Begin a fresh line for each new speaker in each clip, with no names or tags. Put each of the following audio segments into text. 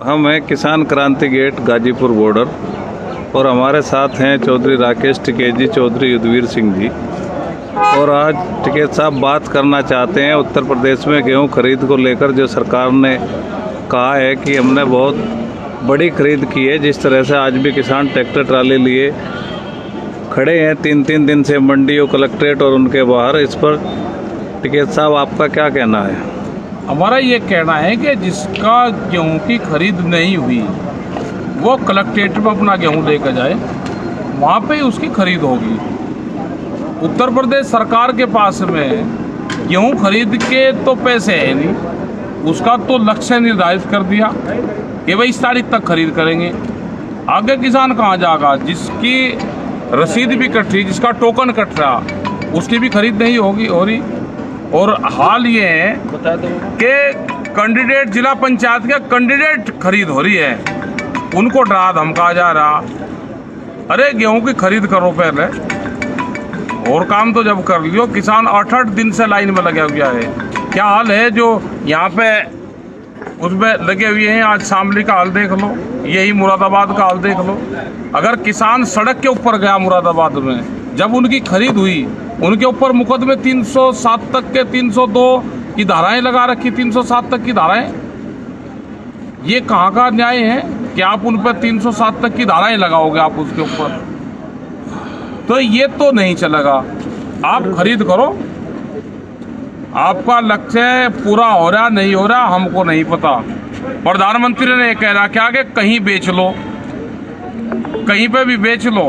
हम हैं किसान क्रांति गेट गाजीपुर बॉर्डर और हमारे साथ हैं चौधरी राकेश टिकैत जी, चौधरी युद्धवीर सिंह जी। और आज टिकैत साहब बात करना चाहते हैं उत्तर प्रदेश में गेहूं खरीद को लेकर। जो सरकार ने कहा है कि हमने बहुत बड़ी खरीद की है, जिस तरह से आज भी किसान ट्रैक्टर ट्राली लिए खड़े हैं 3-3 दिन से मंडी और कलेक्ट्रेट और उनके बाहर। इस पर टिकैत साहब आपका क्या कहना है?
हमारा ये कहना है कि जिसका गेहूं की खरीद नहीं हुई वो कलेक्ट्रेट में अपना गेहूं लेकर जाए, वहाँ पे ही उसकी खरीद होगी। उत्तर प्रदेश सरकार के पास में गेहूं खरीद के तो पैसे है नहीं, उसका तो लक्ष्य निर्धारित कर दिया कि भाई इस तारीख तक खरीद करेंगे। आगे किसान कहाँ जाएगा? जिसकी रसीद भी कट रही, जिसका टोकन कट रहा, उसकी भी खरीद नहीं होगी हो रही। और हाल ये है कि कैंडिडेट जिला पंचायत के कैंडिडेट खरीद हो रही है, उनको डरा धमका जा रहा। अरे गेहूं की खरीद करो पहले, और काम तो जब कर लियो। किसान 8-8 दिन से लाइन में लगे हुआ है। क्या हाल है जो यहाँ पे उसमें लगे हुए हैं? आज शामली का हाल देख लो, यही मुरादाबाद का हाल देख लो। अगर किसान सड़क के ऊपर गया मुरादाबाद में, जब उनकी खरीद हुई, उनके ऊपर मुकदमे 307 तक के 302 की धाराएं लगा रखी, 307 तक की धाराएं। ये कहाँ का न्याय है कि आप उन पर 307 तक की धाराएं लगाओगे आप उसके ऊपर? तो ये तो नहीं चलेगा। आप खरीद करो, आपका लक्ष्य पूरा हो रहा नहीं हो रहा हमको नहीं पता। प्रधानमंत्री ने कह रहा क्या कि कहीं बेच लो, कहीं पे भी बेच लो,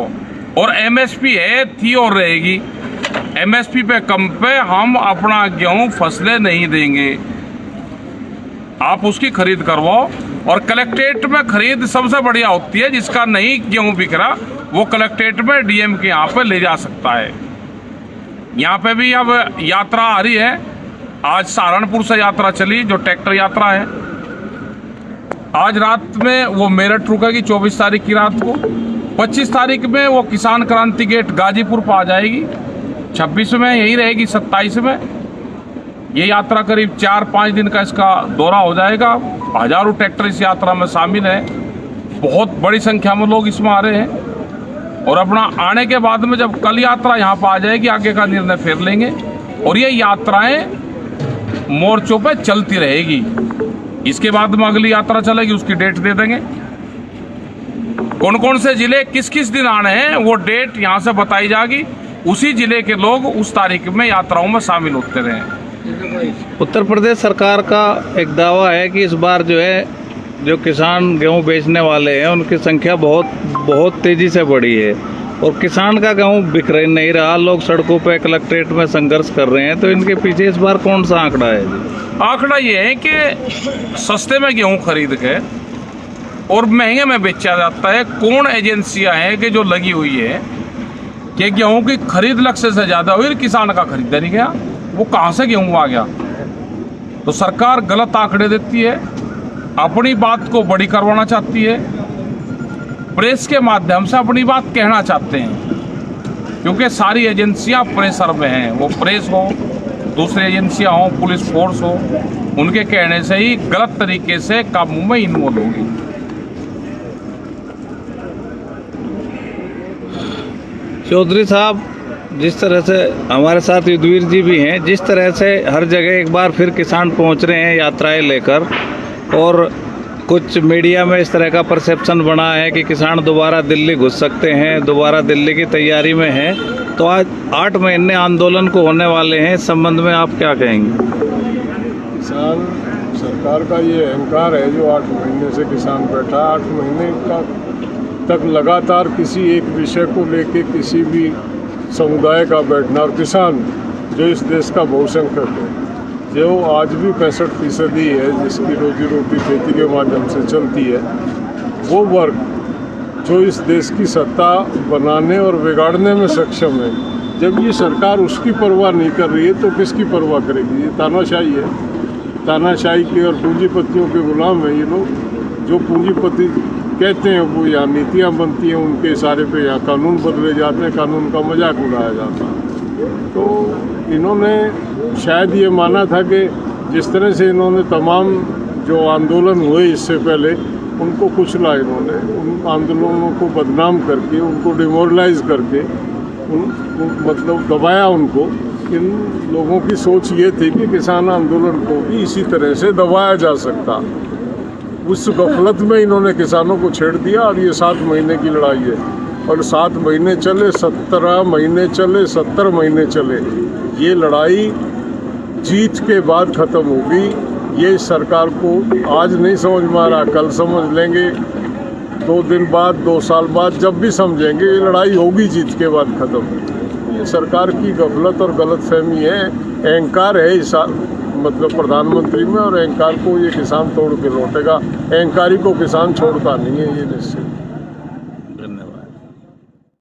और एमएसपी है थी और रहेगी। एमएसपी पे कम पे हम अपना गेहूं फसलें नहीं देंगे। आप उसकी खरीद करवाओ, और कलेक्ट्रेट में खरीद सबसे बढ़िया होती है। जिसका नहीं गेहूं बिक रहा वो कलेक्ट्रेट में डीएम के यहाँ पे ले जा सकता है। यहाँ पे भी अब यात्रा आ रही है। आज सहारनपुर से यात्रा चली, जो ट्रैक्टर यात्रा है। आज रात में वो मेरठ रुकेगी, 24 तारीख की रात को। 25 तारीख में वो किसान क्रांति गेट गाजीपुर पर आ जाएगी। 26 में यही रहेगी, 27 में ये यात्रा करीब 4-5 दिन का इसका दौरा हो जाएगा। हजारों ट्रैक्टर इस यात्रा में शामिल है। बहुत बड़ी संख्या में लोग इसमें आ रहे हैं। और अपना आने के बाद में जब कल यात्रा यहाँ पर आ जाएगी, आगे का निर्णय फिर लेंगे। और ये यात्राएं मोर्चों पे चलती रहेगी। इसके बाद में अगली यात्रा चलेगी, उसकी डेट दे देंगे। कौन कौन से जिले किस किस दिन आने हैं वो डेट यहाँ से बताई जाएगी। उसी जिले के लोग उस तारीख में यात्राओं में शामिल होते रहे।
उत्तर प्रदेश सरकार का एक दावा है कि इस बार जो है, जो किसान गेहूं बेचने वाले हैं उनकी संख्या बहुत तेज़ी से बढ़ी है, और किसान का गेहूं बिक नहीं रहा। लोग सड़कों पे कलेक्ट्रेट में संघर्ष कर रहे हैं। तो इनके पीछे इस बार कौन सा आंकड़ा है जी?
आंकड़ा ये है कि सस्ते में गेहूं खरीद के और महंगे में बेचा जाता है। कौन एजेंसियां हैं कि जो लगी हुई है कि गेहूं की खरीद लक्ष्य से ज़्यादा हुई, किसान का खरीदा नहीं गया, वो कहाँ से गेहूं आ गया? तो सरकार गलत आंकड़े देती है, अपनी बात को बड़ी करवाना चाहती है, प्रेस के माध्यम से अपनी बात कहना चाहते हैं। क्योंकि सारी एजेंसियां प्रेशर में हैं, वो प्रेस हो, दूसरी एजेंसियां हो, पुलिस फोर्स हो, उनके कहने से ही गलत तरीके से काबू में इन्वॉल्व होगी।
चौधरी साहब, जिस तरह से हमारे साथ युद्धवीर जी भी हैं, जिस तरह से हर जगह एक बार फिर किसान पहुंच रहे हैं यात्राएं लेकर, और कुछ मीडिया में इस तरह का परसेप्शन बना है कि किसान दोबारा दिल्ली घुस सकते हैं, दोबारा दिल्ली की तैयारी में है। तो आज 8 महीने आंदोलन को होने वाले हैं, इस संबंध में आप क्या कहेंगे?
किसान सरकार का ये अहंकार है जो 8 महीने से किसान बैठा। 8 महीने तक लगातार किसी एक विषय को लेके किसी भी समुदाय का बैठना। और किसान जो इस देश का बहुसंख्यक है, जो आज भी 65% है, जिसकी रोजी रोटी खेती के माध्यम से चलती है, वो वर्ग जो इस देश की सत्ता बनाने और बिगाड़ने में सक्षम है, जब ये सरकार उसकी परवाह नहीं कर रही है तो किसकी परवाह करेगी? ये तानाशाही है। तानाशाही की और पूंजीपतियों के गुलाम है ये लोग। जो पूंजीपति कहते हैं वो यहाँ नीतियाँ बनती हैं, उनके इशारे पे यहाँ कानून बदले जाते हैं, कानून का मजाक उड़ाया जाता है। तो इन्होंने शायद ये माना था कि जिस तरह से इन्होंने तमाम जो आंदोलन हुए इससे पहले उनको कुचला इन्होंने, उन आंदोलनों को बदनाम करके, उनको डिमोरलाइज करके, मतलब दबाया उनको। इन लोगों की सोच ये थी कि किसान आंदोलन को भी इसी तरह से दबाया जा सकता। उस गफलत में इन्होंने किसानों को छेड़ दिया और ये 7 महीने की लड़ाई है। और 7 महीने चले, 17 महीने चले, 70 महीने चले, ये लड़ाई जीत के बाद ख़त्म होगी। ये सरकार को आज नहीं समझ में आ रहा, कल समझ लेंगे, 2 दिन बाद, 2 साल बाद, जब भी समझेंगे ये लड़ाई होगी जीत के बाद ख़त्म। ये सरकार की गफलत और गलतफहमी है, अहंकार है इस मतलब प्रधानमंत्री में, और अहंकार को ये किसान तोड़ के लौटेगा। अहंकारी को किसान छोड़ता नहीं है, ये निश्चित।